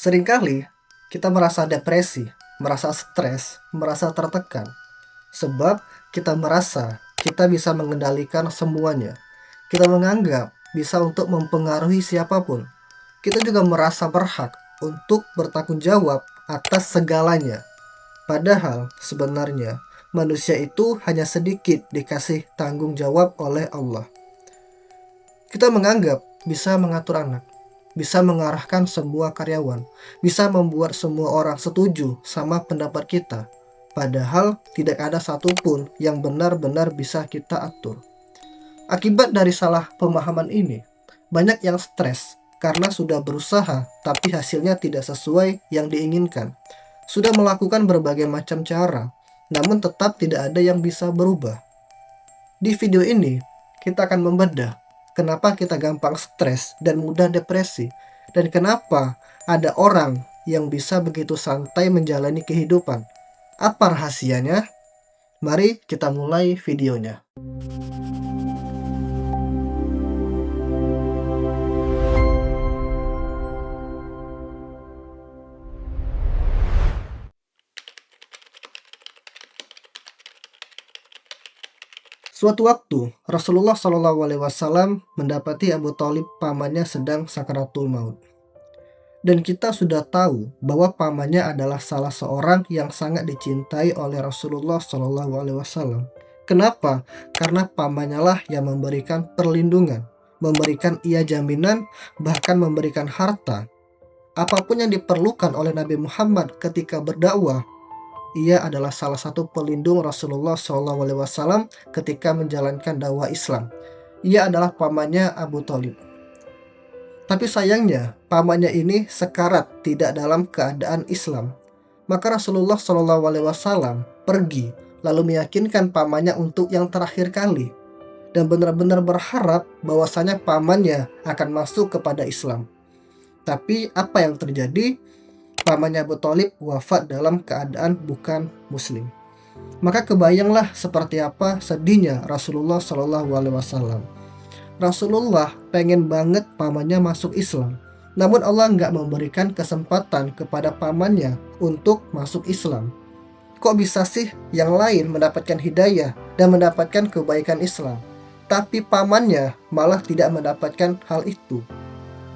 Seringkali kita merasa depresi, merasa stres, merasa tertekan, sebab kita merasa kita bisa mengendalikan semuanya. Kita menganggap bisa untuk mempengaruhi siapapun. Kita juga merasa berhak untuk bertanggung jawab atas segalanya. Padahal sebenarnya manusia itu hanya sedikit dikasih tanggung jawab oleh Allah. Kita menganggap bisa mengatur anak, bisa mengarahkan semua karyawan, bisa membuat semua orang setuju sama pendapat kita. Padahal tidak ada satupun yang benar-benar bisa kita atur. Akibat dari salah pemahaman ini, banyak yang stres karena sudah berusaha tapi hasilnya tidak sesuai yang diinginkan. Sudah melakukan berbagai macam cara, namun tetap tidak ada yang bisa berubah. Di video ini, kita akan membedah kenapa kita gampang stres dan mudah depresi, dan kenapa ada orang yang bisa begitu santai menjalani kehidupan. Apa rahasianya? Mari kita mulai videonya. Suatu waktu, Rasulullah SAW mendapati Abu Thalib pamannya sedang sakaratul maut. Dan kita sudah tahu bahwa pamannya adalah salah seorang yang sangat dicintai oleh Rasulullah SAW. Kenapa? Karena pamannya lah yang memberikan perlindungan, memberikan ia jaminan, bahkan memberikan harta. Apapun yang diperlukan oleh Nabi Muhammad ketika berdakwah, ia adalah salah satu pelindung Rasulullah SAW ketika menjalankan dakwah Islam. Ia adalah pamannya Abu Thalib. Tapi sayangnya, pamannya ini sekarat tidak dalam keadaan Islam. Maka Rasulullah SAW pergi lalu meyakinkan pamannya untuk yang terakhir kali dan benar-benar berharap bahwasanya pamannya akan masuk kepada Islam. Tapi apa yang terjadi? Pamannya Abu Thalib wafat dalam keadaan bukan muslim. Maka kebayanglah seperti apa sedihnya Rasulullah SAW. Rasulullah pengen banget pamannya masuk Islam, namun Allah nggak memberikan kesempatan kepada pamannya untuk masuk Islam. Kok bisa sih yang lain mendapatkan hidayah dan mendapatkan kebaikan Islam, tapi pamannya malah tidak mendapatkan hal itu?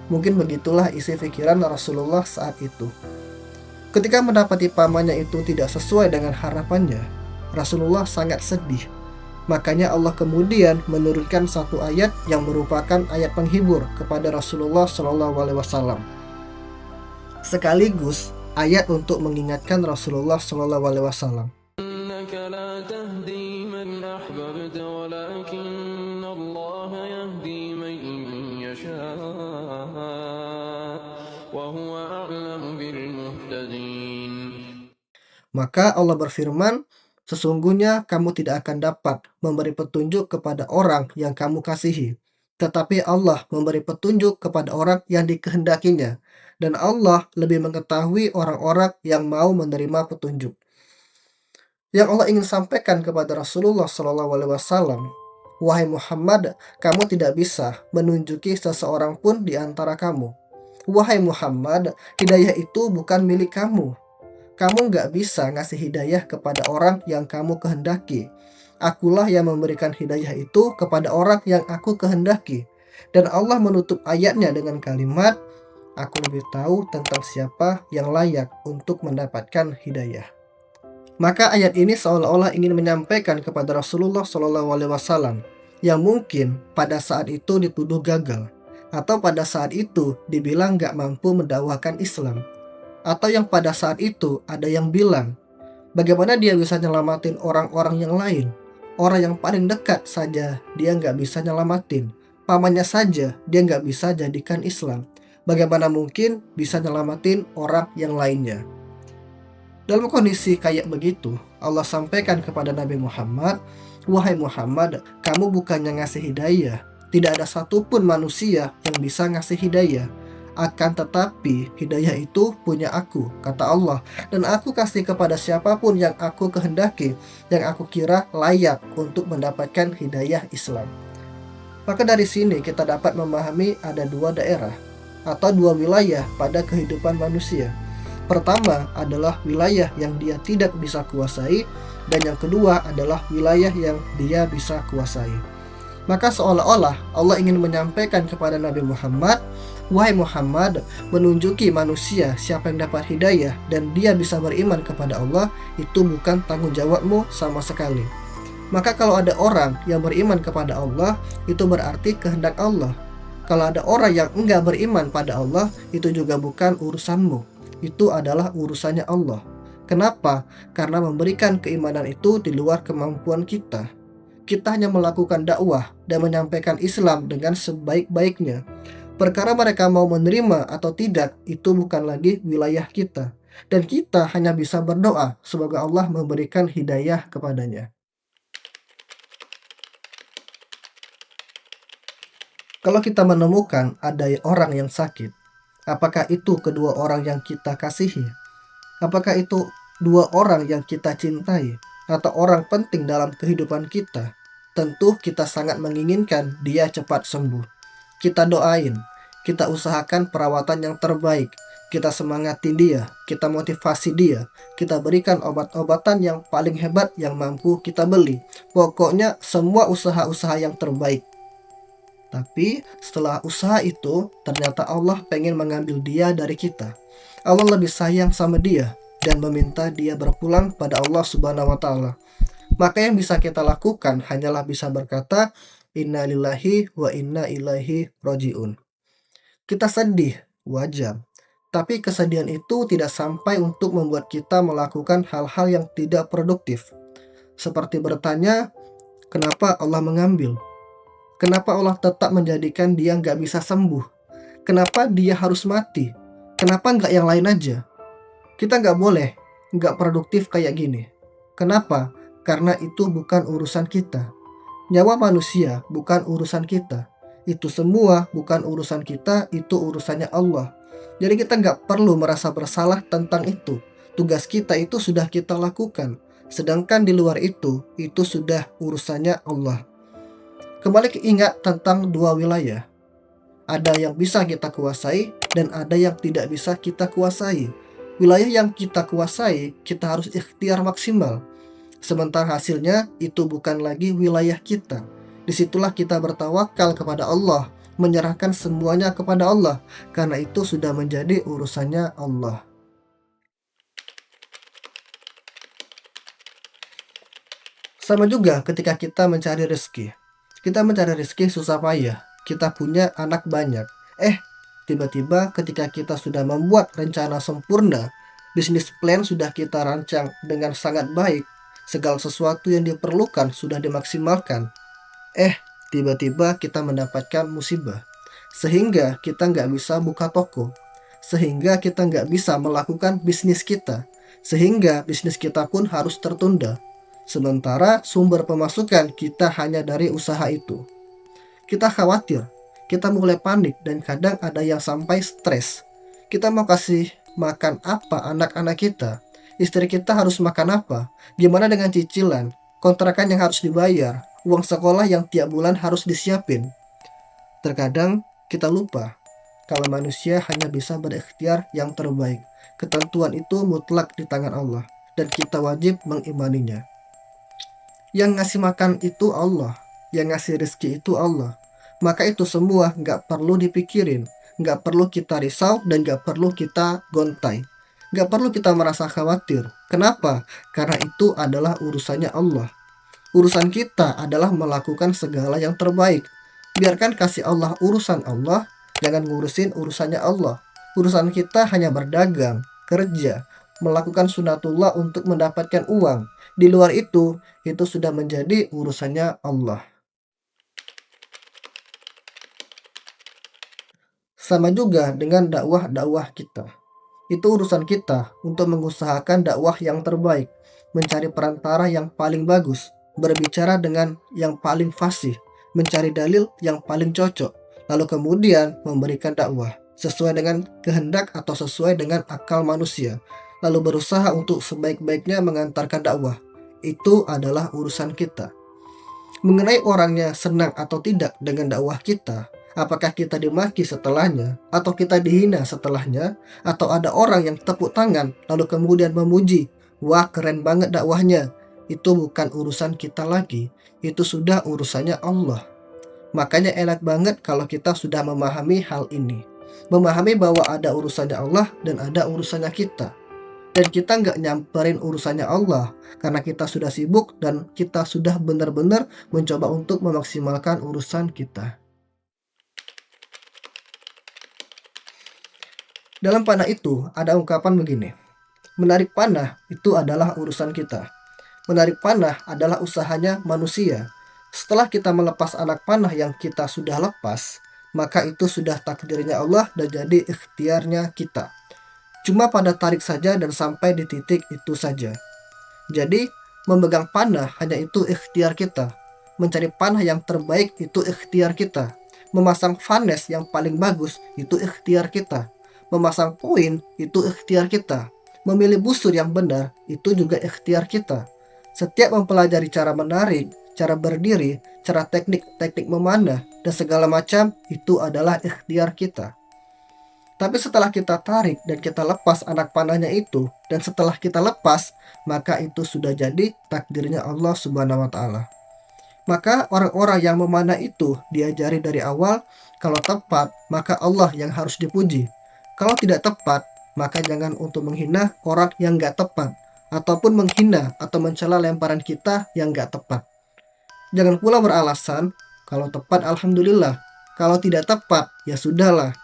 Mungkin begitulah isi pikiran Rasulullah saat itu. Ketika mendapati pamannya itu tidak sesuai dengan harapannya, Rasulullah sangat sedih. Makanya Allah kemudian menurunkan satu ayat yang merupakan ayat penghibur kepada Rasulullah SAW. Sekaligus ayat untuk mengingatkan Rasulullah SAW. Maka Allah berfirman, sesungguhnya kamu tidak akan dapat memberi petunjuk kepada orang yang kamu kasihi, tetapi Allah memberi petunjuk kepada orang yang dikehendakinya, dan Allah lebih mengetahui orang-orang yang mau menerima petunjuk. Yang Allah ingin sampaikan kepada Rasulullah SAW, wahai Muhammad, kamu tidak bisa menunjuki seseorang pun di antara kamu. Wahai Muhammad, hidayah itu bukan milik kamu. Kamu nggak bisa ngasih hidayah kepada orang yang kamu kehendaki. Akulah yang memberikan hidayah itu kepada orang yang aku kehendaki. Dan Allah menutup ayatnya dengan kalimat, aku lebih tahu tentang siapa yang layak untuk mendapatkan hidayah. Maka ayat ini seolah-olah ingin menyampaikan kepada Rasulullah SAW yang mungkin pada saat itu dituduh gagal, atau pada saat itu dibilang nggak mampu mendakwakan Islam. Atau yang pada saat itu ada yang bilang, bagaimana dia bisa nyelamatin orang-orang yang lain? Orang yang paling dekat saja dia nggak bisa nyelamatin. Pamannya saja dia nggak bisa jadikan Islam. Bagaimana mungkin bisa nyelamatin orang yang lainnya? Dalam kondisi kayak begitu, Allah sampaikan kepada Nabi Muhammad, wahai Muhammad, kamu bukannya ngasih hidayah. Tidak ada satupun manusia yang bisa ngasih hidayah. Akan tetapi hidayah itu punya aku, kata Allah, dan aku kasih kepada siapapun yang aku kehendaki, yang aku kira layak untuk mendapatkan hidayah Islam. Maka dari sini kita dapat memahami ada dua daerah. atau dua wilayah pada kehidupan manusia. Pertama adalah wilayah yang dia tidak bisa kuasai, dan yang kedua adalah wilayah yang dia bisa kuasai. Maka seolah-olah Allah ingin menyampaikan kepada Nabi Muhammad, "Wahai Muhammad, menunjuki manusia siapa yang dapat hidayah dan dia bisa beriman kepada Allah, itu bukan tanggung jawabmu sama sekali." Maka kalau ada orang yang beriman kepada Allah, itu berarti kehendak Allah. Kalau ada orang yang enggak beriman pada Allah, itu juga bukan urusanmu. Itu adalah urusannya Allah. Kenapa? Karena memberikan keimanan itu di luar kemampuan kita. Kita hanya melakukan dakwah dan menyampaikan Islam dengan sebaik-baiknya. Perkara mereka mau menerima atau tidak, itu bukan lagi wilayah kita. Dan kita hanya bisa berdoa semoga Allah memberikan hidayah kepadanya. Kalau kita menemukan ada orang yang sakit, apakah itu kedua orang yang kita kasihi? Apakah itu dua orang yang kita cintai? Atau orang penting dalam kehidupan kita? Tentu kita sangat menginginkan dia cepat sembuh. Kita doain, kita usahakan perawatan yang terbaik, kita semangatin dia, kita motivasi dia, kita berikan obat-obatan yang paling hebat yang mampu kita beli. Pokoknya semua usaha-usaha yang terbaik. Tapi setelah usaha itu, ternyata Allah pengen mengambil dia dari kita. Allah lebih sayang sama dia dan meminta dia berpulang pada Allah Subhanahu wa taala. Maka yang bisa kita lakukan hanyalah bisa berkata, "Inna lillahi wa inna ilaihi roji'un." Kita sedih, wajar. Tapi kesedihan itu tidak sampai untuk membuat kita melakukan hal-hal yang tidak produktif. Seperti bertanya, kenapa Allah mengambil? Kenapa Allah tetap menjadikan dia nggak bisa sembuh? Kenapa dia harus mati? Kenapa nggak yang lain aja? Kita nggak boleh nggak produktif kayak gini. Kenapa? Karena itu bukan urusan kita. Nyawa manusia bukan urusan kita. Itu semua bukan urusan kita, itu urusannya Allah. Jadi kita nggak perlu merasa bersalah tentang itu. Tugas kita itu sudah kita lakukan. Sedangkan di luar itu sudah urusannya Allah. Kembali ingat tentang dua wilayah. Ada yang bisa kita kuasai dan ada yang tidak bisa kita kuasai. Wilayah yang kita kuasai, kita harus ikhtiar maksimal. Sementara hasilnya itu bukan lagi wilayah kita. Disitulah kita bertawakal kepada Allah, menyerahkan semuanya kepada Allah, karena itu sudah menjadi urusannya Allah. Sama juga ketika kita mencari rezeki. Kita mencari rezeki susah payah, kita punya anak banyak. Tiba-tiba ketika kita sudah membuat rencana sempurna, bisnis plan sudah kita rancang dengan sangat baik, segala sesuatu yang diperlukan sudah dimaksimalkan. Tiba-tiba kita mendapatkan musibah, sehingga kita nggak bisa buka toko, sehingga kita nggak bisa melakukan bisnis kita, sehingga bisnis kita pun harus tertunda. Sementara sumber pemasukan kita hanya dari usaha itu. Kita khawatir, kita mulai panik dan kadang ada yang sampai stres. Kita mau kasih makan apa anak-anak kita? Istri kita harus makan apa? Gimana dengan cicilan? Kontrakan yang harus dibayar? Uang sekolah yang tiap bulan harus disiapin? Terkadang kita lupa kalau manusia hanya bisa berikhtiar yang terbaik. Ketentuan itu mutlak di tangan Allah dan kita wajib mengimaninya. Yang ngasih makan itu Allah, yang ngasih rezeki itu Allah. Maka itu semua nggak perlu dipikirin, nggak perlu kita risau dan nggak perlu kita gontai. Nggak perlu kita merasa khawatir. Kenapa? Karena itu adalah urusannya Allah. Urusan kita adalah melakukan segala yang terbaik. Biarkan kasih Allah urusan Allah, jangan ngurusin urusannya Allah. Urusan kita hanya berdagang, kerja, melakukan sunatullah untuk mendapatkan uang. Di luar itu sudah menjadi urusannya Allah. Sama juga dengan dakwah kita. Itu urusan kita untuk mengusahakan dakwah yang terbaik, mencari perantara yang paling bagus, berbicara dengan yang paling fasih, mencari dalil yang paling cocok, lalu kemudian memberikan dakwah sesuai dengan kehendak atau sesuai dengan akal manusia, lalu berusaha untuk sebaik-baiknya mengantarkan dakwah. Itu adalah urusan kita. Mengenai orangnya senang atau tidak dengan dakwah kita, Apakah kita dimaki setelahnya, atau kita dihina setelahnya, atau ada orang yang tepuk tangan lalu kemudian memuji, "Wah, keren banget dakwahnya." Itu bukan urusan kita lagi, itu sudah urusannya Allah. Makanya enak banget kalau kita sudah memahami hal ini. Memahami bahwa ada urusannya Allah dan ada urusannya kita. Dan kita nggak nyamperin urusannya Allah karena kita sudah sibuk dan kita sudah benar-benar mencoba untuk memaksimalkan urusan kita. Dalam panah itu ada ungkapan begini, menarik panah itu adalah urusan kita. Menarik panah adalah usahanya manusia. Setelah kita melepas anak panah yang kita sudah lepas, maka itu sudah takdirnya Allah dan jadi ikhtiarnya kita. Cuma pada tarik saja dan sampai di titik itu saja. Jadi, memegang panah hanya itu ikhtiar kita. Mencari panah yang terbaik itu ikhtiar kita. Memasang vanes yang paling bagus itu ikhtiar kita. Memasang poin itu ikhtiar kita. Memilih busur yang benar itu juga ikhtiar kita. Setiap mempelajari cara menarik, cara berdiri, cara teknik-teknik memanah, dan segala macam itu adalah ikhtiar kita. Tapi setelah kita tarik dan kita lepas anak panahnya itu, dan setelah kita lepas, maka itu sudah jadi takdirnya Allah Subhanahu wa taala. Maka orang-orang yang memanah itu diajari dari awal, kalau tepat, maka Allah yang harus dipuji. Kalau tidak tepat, maka jangan untuk menghina orang yang gak tepat, ataupun menghina atau mencela lemparan kita yang gak tepat. Jangan pula beralasan, kalau tepat alhamdulillah, kalau tidak tepat ya sudahlah.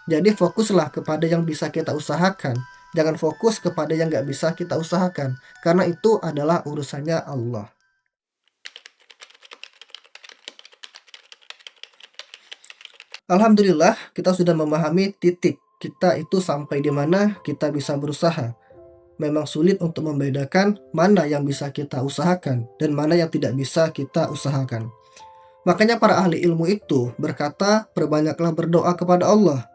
Jadi fokuslah kepada yang bisa kita usahakan. Jangan fokus kepada yang gak bisa kita usahakan. Karena itu adalah urusannya Allah. Alhamdulillah kita sudah memahami titik kita itu sampai di mana kita bisa berusaha. Memang sulit untuk membedakan mana yang bisa kita usahakan dan mana yang tidak bisa kita usahakan. Makanya para ahli ilmu itu berkata, perbanyaklah berdoa kepada Allah.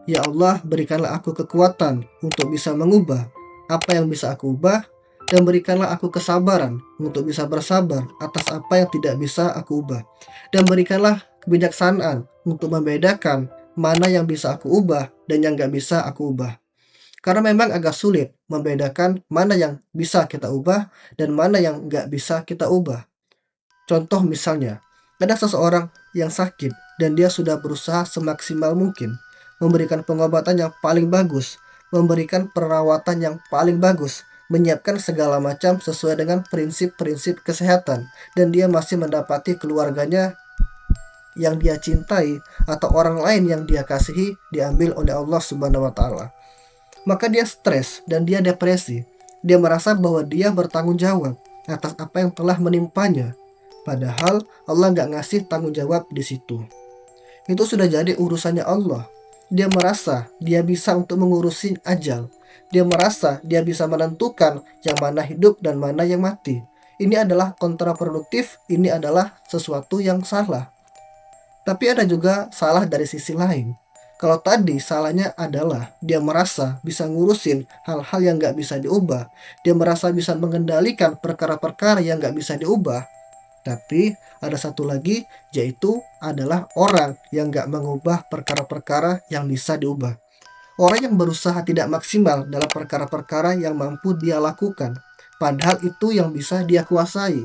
Ya Allah, berikanlah aku kekuatan untuk bisa mengubah apa yang bisa aku ubah, dan berikanlah aku kesabaran untuk bisa bersabar atas apa yang tidak bisa aku ubah. Dan berikanlah kebijaksanaan untuk membedakan mana yang bisa aku ubah dan yang gak bisa aku ubah. Karena memang agak sulit membedakan mana yang bisa kita ubah dan mana yang gak bisa kita ubah. Contoh misalnya, ada seseorang yang sakit dan dia sudah berusaha semaksimal mungkin memberikan pengobatan yang paling bagus, memberikan perawatan yang paling bagus, menyiapkan segala macam sesuai dengan prinsip-prinsip kesehatan, dan dia masih mendapati keluarganya yang dia cintai atau orang lain yang dia kasihi diambil oleh Allah Subhanahu wa taala. Maka dia stres dan dia depresi. Dia merasa bahwa dia bertanggung jawab atas apa yang telah menimpanya. Padahal Allah nggak ngasih tanggung jawab di situ. Itu sudah jadi urusannya Allah. Dia merasa dia bisa untuk mengurusi ajal. Dia merasa dia bisa menentukan yang mana hidup dan mana yang mati. Ini adalah kontraproduktif, ini adalah sesuatu yang salah. Tapi ada juga salah dari sisi lain. Kalau tadi salahnya adalah dia merasa bisa ngurusin hal-hal yang gak bisa diubah. Dia merasa bisa mengendalikan perkara-perkara yang gak bisa diubah. Tapi ada satu lagi, yaitu adalah orang yang gak mengubah perkara-perkara yang bisa diubah. Orang yang berusaha tidak maksimal dalam perkara-perkara yang mampu dia lakukan. Padahal itu yang bisa dia kuasai.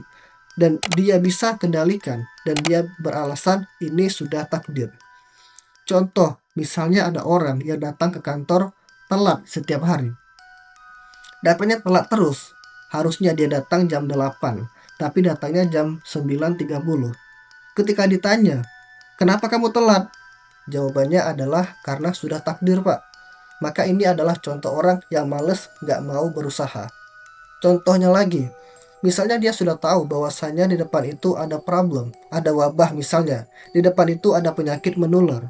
Dan dia bisa kendalikan. Dan dia beralasan ini sudah takdir. Contoh, misalnya ada orang yang datang ke kantor telat setiap hari. Datangnya telat terus. Harusnya dia datang jam 8, tapi datangnya jam 9.30. Ketika ditanya, "Kenapa kamu telat?" Jawabannya adalah karena sudah takdir, Pak. Maka ini adalah contoh orang yang males gak mau berusaha. Contohnya lagi, misalnya dia sudah tahu bahwasanya di depan itu ada problem, ada wabah misalnya, di depan itu ada penyakit menular.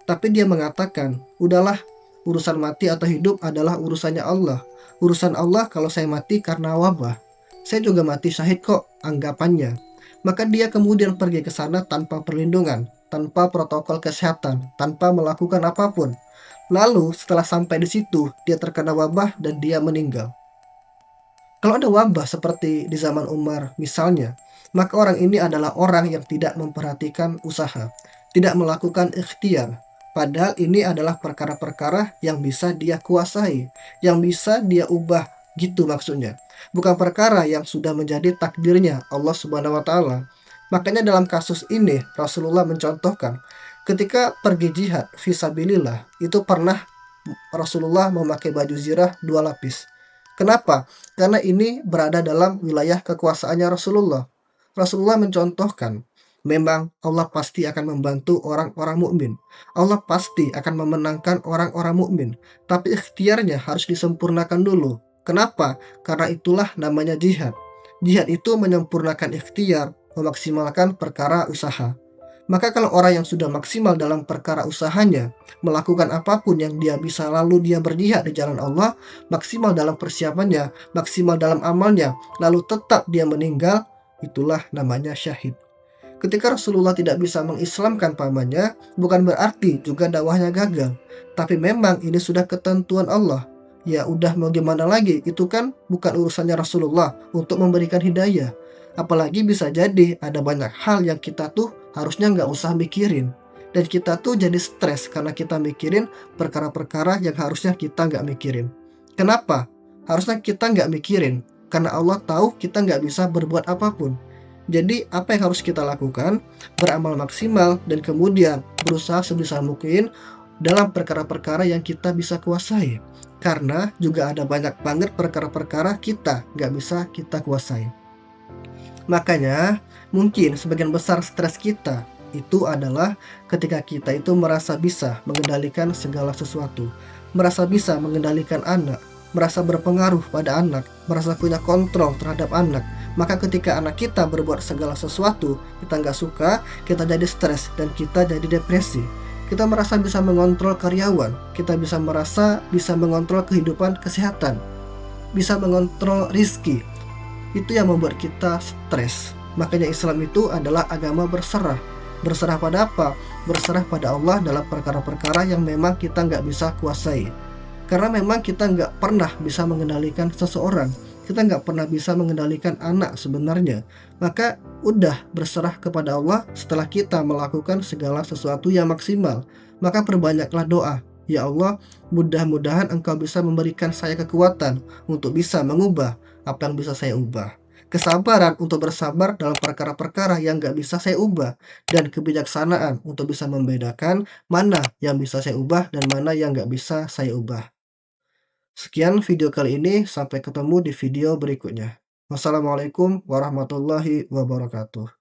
Tapi dia mengatakan, udahlah, urusan mati atau hidup adalah urusannya Allah. Urusan Allah kalau saya mati karena wabah. Saya juga mati syahid kok, anggapannya. Maka dia kemudian pergi ke sana tanpa perlindungan, tanpa protokol kesehatan, tanpa melakukan apapun. Lalu setelah sampai di situ, dia terkena wabah dan dia meninggal. Kalau ada wabah seperti di zaman Umar misalnya, maka orang ini adalah orang yang tidak memperhatikan usaha. tidak melakukan ikhtiar. Padahal ini adalah perkara-perkara yang bisa dia kuasai, yang bisa dia ubah, gitu maksudnya. Bukan perkara yang sudah menjadi takdirnya Allah Subhanahu wa taala. Makanya dalam kasus ini Rasulullah mencontohkan ketika pergi jihad fisabilillah itu pernah Rasulullah memakai baju zirah 2 lapis. Kenapa? Karena ini berada dalam wilayah kekuasaannya Rasulullah. Rasulullah mencontohkan, memang Allah pasti akan membantu orang-orang mukmin. Allah pasti akan memenangkan orang-orang mukmin, tapi ikhtiarnya harus disempurnakan dulu. Kenapa? Karena itulah namanya jihad. Jihad itu menyempurnakan ikhtiar, memaksimalkan perkara usaha. Maka kalau orang yang sudah maksimal dalam perkara usahanya, melakukan apapun yang dia bisa lalu dia berjihad di jalan Allah, maksimal dalam persiapannya, maksimal dalam amalnya, lalu tetap dia meninggal, itulah namanya syahid. Ketika Rasulullah tidak bisa mengislamkan pamannya, bukan berarti juga dakwahnya gagal. Tapi memang ini sudah ketentuan Allah. Ya udah mau gimana lagi, itu kan bukan urusannya Rasulullah untuk memberikan hidayah. Apalagi bisa jadi ada banyak hal yang kita tuh harusnya nggak usah mikirin. Dan kita tuh jadi stres karena kita mikirin perkara-perkara yang harusnya kita nggak mikirin. Kenapa? Harusnya kita nggak mikirin, karena Allah tahu kita nggak bisa berbuat apapun. Jadi apa yang harus kita lakukan? Beramal maksimal dan kemudian berusaha sebisa mungkin dalam perkara-perkara yang kita bisa kuasai. Karena juga ada banyak banget perkara-perkara kita nggak bisa kita kuasai. Makanya mungkin sebagian besar stres kita itu adalah ketika kita itu merasa bisa mengendalikan segala sesuatu, merasa bisa mengendalikan anak, merasa berpengaruh pada anak, merasa punya kontrol terhadap anak. Maka ketika anak kita berbuat segala sesuatu kita nggak suka, kita jadi stres dan kita jadi depresi. Kita merasa bisa mengontrol karyawan, kita merasa bisa mengontrol kehidupan kesehatan, bisa mengontrol rizki. Itu yang membuat kita stres. Makanya Islam itu adalah agama berserah. Berserah pada apa? Berserah pada Allah dalam perkara-perkara yang memang kita nggak bisa kuasai. Karena memang kita nggak pernah bisa mengendalikan seseorang. Kita nggak pernah bisa mengendalikan anak sebenarnya. Maka udah berserah kepada Allah setelah kita melakukan segala sesuatu yang maksimal. Maka perbanyaklah doa. Ya Allah, mudah-mudahan Engkau bisa memberikan saya kekuatan untuk bisa mengubah apa yang bisa saya ubah. Kesabaran untuk bersabar dalam perkara-perkara yang nggak bisa saya ubah. Dan kebijaksanaan untuk bisa membedakan mana yang bisa saya ubah dan mana yang nggak bisa saya ubah. Sekian video kali ini, sampai ketemu di video berikutnya. Wassalamualaikum warahmatullahi wabarakatuh.